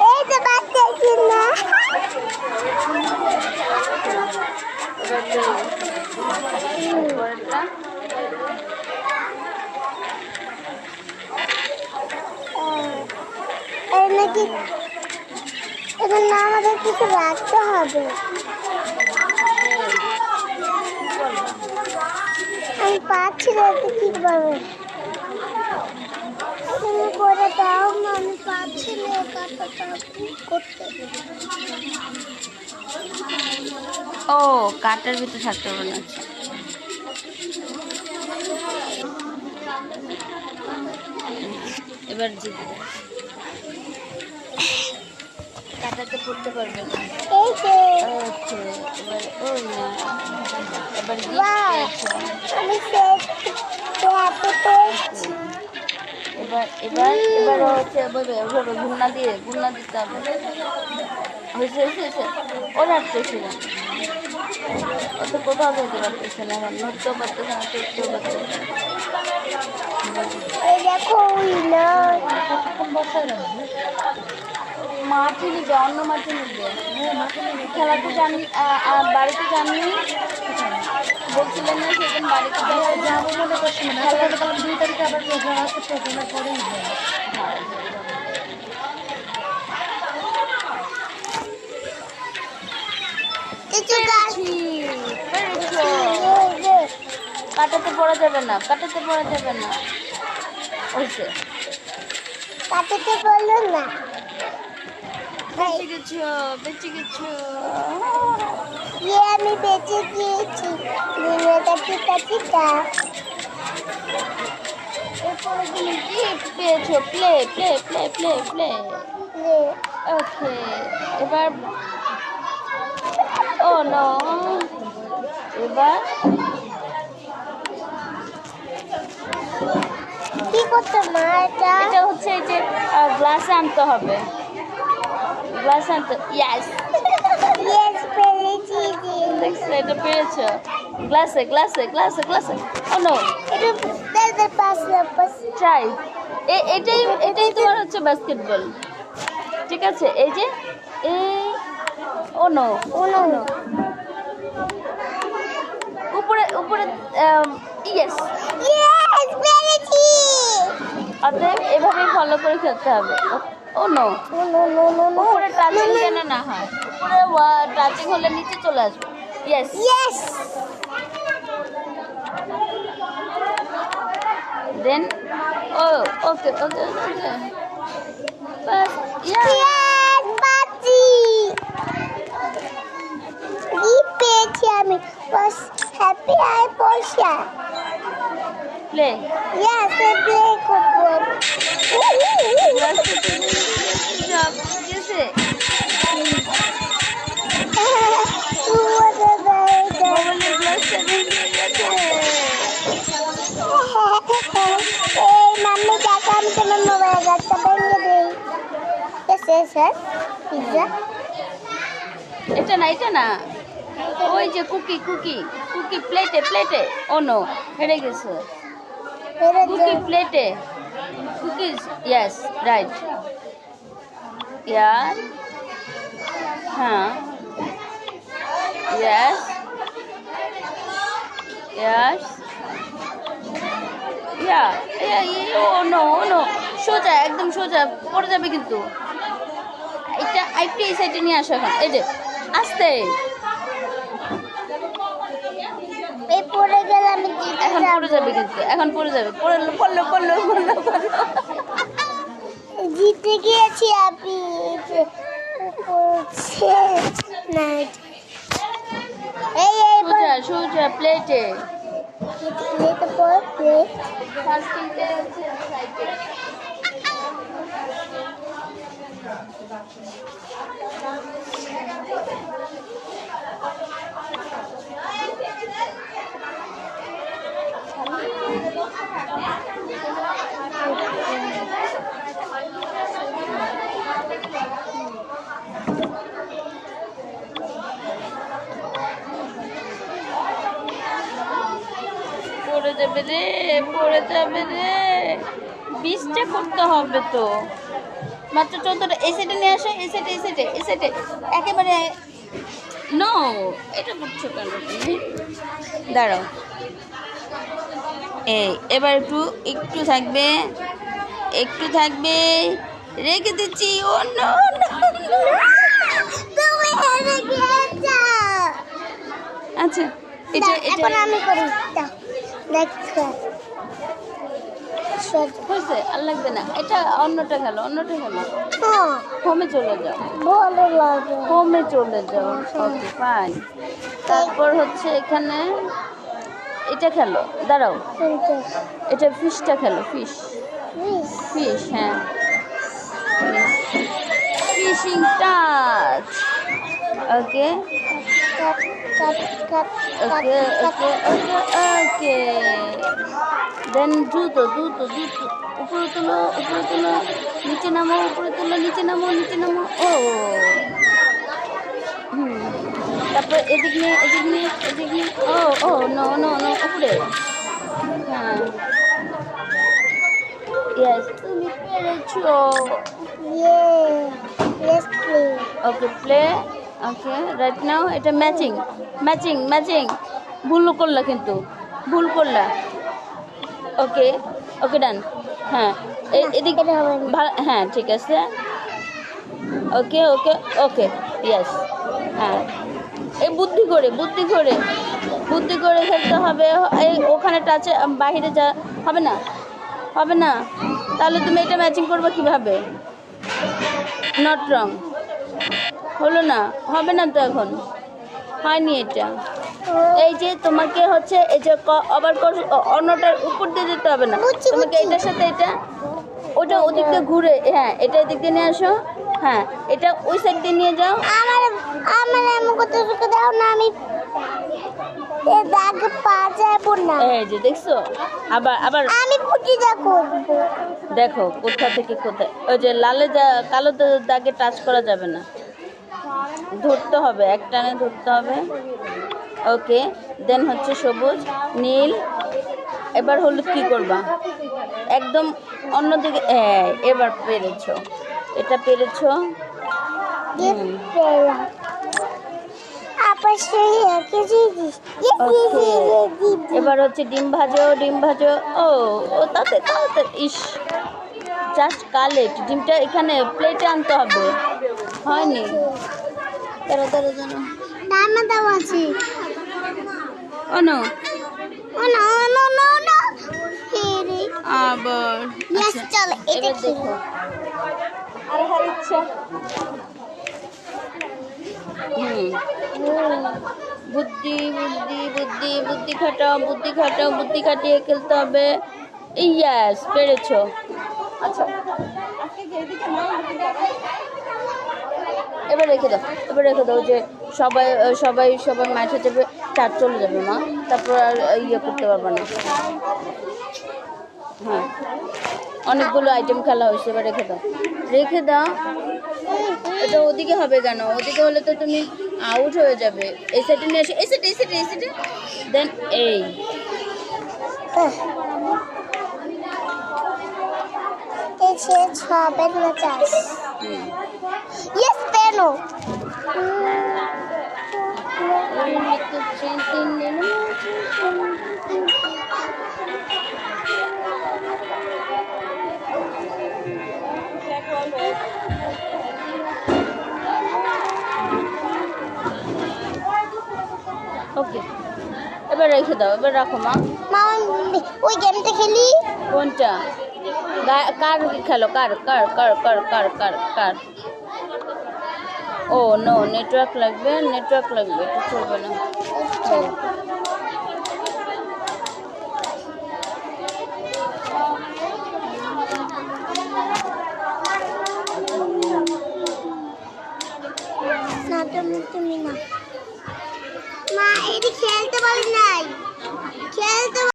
এই যে বাচ্চা কিনা নাকি এদের না আমাদের কিছু রাখতে হবে। আমি পাচ্ছি না কি করবো তুমি করে দাও, আমি পাচ্ছি না কাটাটা করতে। ও কাটার ভিতরে থাকতে হবে না। এবার কাটাতে পড়তে পারবে না। এই যে এবার ওই না এবার আমি এবার এবার এবার হচ্ছে ঘূর্ণা দিতে হবে। হয়েছে ওর হাঁটতেছি না, ও তো কোথাও যেতে পারতেছে না, এখন নড়তেও পারতেছে না, চড়তেও পারতেছে না। মাঠে নিবে, অন্য মাঠে নিবে। খেলাতে জানি বাড়িতে জানি বলছিলেন না সেদিন বাড়িতে যাবো মনে করছি না। 2 তারিখে আবার প্রোগ্রাম আছে, প্রোগ্রামের পরেই কাটাতে পড়া যাবে না, কাটাতে পড়া যাবে না। হয়েছে কাটাতে বললো না। বেঁচে গেছো। আমি বেঁচে গিয়েছি। এরপরে তুমি গিফট পেয়েছো। Play play play play play. Okay এবার ও নো এবার কি করতে মা? এটা হচ্ছে এই যে গ্লাসে আনতে হবে, গ্লাসে আনতে। ইয়েস পেরেছি। দেখছো এটা পেরেছো। গ্লাসে গ্লাসে গ্লাসে গ্লাসে। ও নো ট্রাই। এটাই তোমার হচ্ছে বাস্কেটবল। ঠিক আছে এই যে এই ও নো উপরে উপরে ইয়েস পেরেছি। অতএব এভাবেই ফলো করে খেলতে হবে। ও নো উপরে টাচিং যেন না হয়, উপরে টাচিং হলে নিচে চলে আসবে। ইয়েস দেন ও ওকে ওকে ওকে বাস পেয়েছি আমি। হ্যাপি আই পয়সা প্লে প্লে করবো। মাম্মি টাকা আমি তোমার মোবাইল গাছটা ভেঙে দিই। স্যার পিৎজা এটা না ওই যে কুকি প্লেটে। ও নো হেরে গেছে। কুকি প্লেটে কুকিজ। Yes right. ইয়ার হ্যাঁ ইয়েস ও নো সোজা একদম সোজা পড়ে যাবে কিন্তু। এটা একটু এই সাইডে নিয়ে আসো এখন। এই যে আস্তে পড়ে গেলে আমি এখন পড়ে যাবে কিন্তু, এখন পড়ে যাবে। পড়লো জিতে গিয়েছি আমি। সোজা প্লেটে। যাবে রে, পড়ে যাবে রে। 20টা করতে হবে তো, মাত্র 14টা। এই সেটে নিয়ে আসো, এই সেটে, এই সেটে, এই সেটে একেবারে। নো, এটা করছো কেন তুমি? দাঁড়াও, এই এবার একটু একটু থাকবে, একটু থাকবে, রেখে দিচ্ছি। ও নো, তুমি হেরে গিয়েছো। আচ্ছা এটা এখন এটা আমি করি। দেখো হয়েছে, আর লাগবে না। এটা অন্যটা খেলো, অন্যটা খেলো। হ্যাঁ হোমে চলে যাও, ভালো লাগে। হোমে চলে যাও। Okay fine. তারপর হচ্ছে এখানে এটা খেলো, দাঁড়াও, কিন্তু এটা ফিশটা খেলো, ফিশ, মিস ফিশ, হ্যাঁ, ফিশিং টাচ। ওকে কাট কাট কাট ওকে ওকে ওকে ওকে। দেন জুতো, জুতো, জুতো, উপরে তুলো, উপরে তুলো, নিচে নামো, উপরে তুলো, নিচে নামো, নিচে নামো। ও হুম, তারপর এদিক নিয়ে, এদিক নিয়ে, এদিক নিয়ে। ও ও নো নো নো, উপরে। হ্যাঁ, ইয়েস, তুমি পেরেছো। ইয়ে yes please okay play. Okay right now এটা ম্যাচিং, ম্যাচিং, ম্যাচিং। ভুল করলা কিন্তু, ভুল করলা। ওকে ওকে ডান। হ্যাঁ এদিকে এটা হবে না। হ্যাঁ ঠিক আছে। ওকে ওকে ওকে ইয়েস। হ্যাঁ, এই বুদ্ধি করে, বুদ্ধি করে, বুদ্ধি করে খেলতে হবে। এই ওখানে টাচে বাইরে যা হবে না, হবে না। তাহলে তুমি এটা ম্যাচিং করবে কিভাবে? নট রং, হলো না, হবে না তো, এখন হয়নি এটা। এই যে তোমাকে হচ্ছে এই যে আবার অন্যটার উপর দিয়ে যেতে হবে না, বুঝছি, তোমাকে বুঝছি। এটার সাথে এটা, ওটা ওদিক দিয়ে ঘুরে, হ্যাঁ এটা এদিক দিয়ে নিয়ে আসো। হ্যাঁ এটা ওই সাইড দিয়ে নিয়ে যাও। আমার আমার এমন করতে শুরু দাও না, আমি এ দাগ পা যাবো না। এই যে দেখছো, আবার আবার আমি ফুটি দেখো। দেখো কোথা থেকে কোথায়। ওই যে লালে কালো দাগে টাচ করা যাবে না, ধরতে হবে, এক টানে ধরতে হবে। ওকে দেন হচ্ছে সবুজ, নীল। এবার হলুদ কি করবা? একদম অন্যদিকে। এবার পেরেছো, এটা পেরেছো। ওকে এবার হচ্ছে ডিম ভাজো, ডিম ভাজো। ও ও তাতে তাতে ইস, জাস্ট কালেক্ট। ডিমটা এখানে প্লেটে আনতে হবে, হয়নি। তারা তারা জানো। ডায়মন্ড দেওয়া আছে। ও নো, ও নো নো নো নো হেরে। আবার ইয়েস আচ্ছা, চল এটা এবার দেখো। আর হার ইচ্ছা। বুদ্ধি বুদ্ধি বুদ্ধি বুদ্ধি খাটাও, বুদ্ধি খাটাও, বুদ্ধি খাটিয়ে খেলতে হবে। ইয়াস পেরেছো। আচ্ছা এবার রেখে দাও, এবার রেখে দাও। যে সবাই সবাই সবাই মাঠে যাবে, চার চলে যাবে মা, তারপর আর ইয়ে করতে পারবে না। হ্যাঁ অনেকগুলো আইটেম খেলা হয়েছে, এবার রেখে দাও, রেখে দাও। এটা ওদিকে হবে কেন? ওদিকে হলে তো তুমি আউট হয়ে যাবে। এই সাইডে নিয়ে এসে, এই সাইডে, এই সাইডে, এই সাইডে। দেন এই এসে ছবে না চাস। Yes pano. ওকে এবার রেখে দাও, এবার রাখো মা। মা ওই গেমটা খেলি। কোনটা? কার খেলো, কার কার কার কার কার কার কার? ও নো, নেটওয়ার্ক লাগবে, নেটওয়ার্ক লাগবে, এটা চলবে না।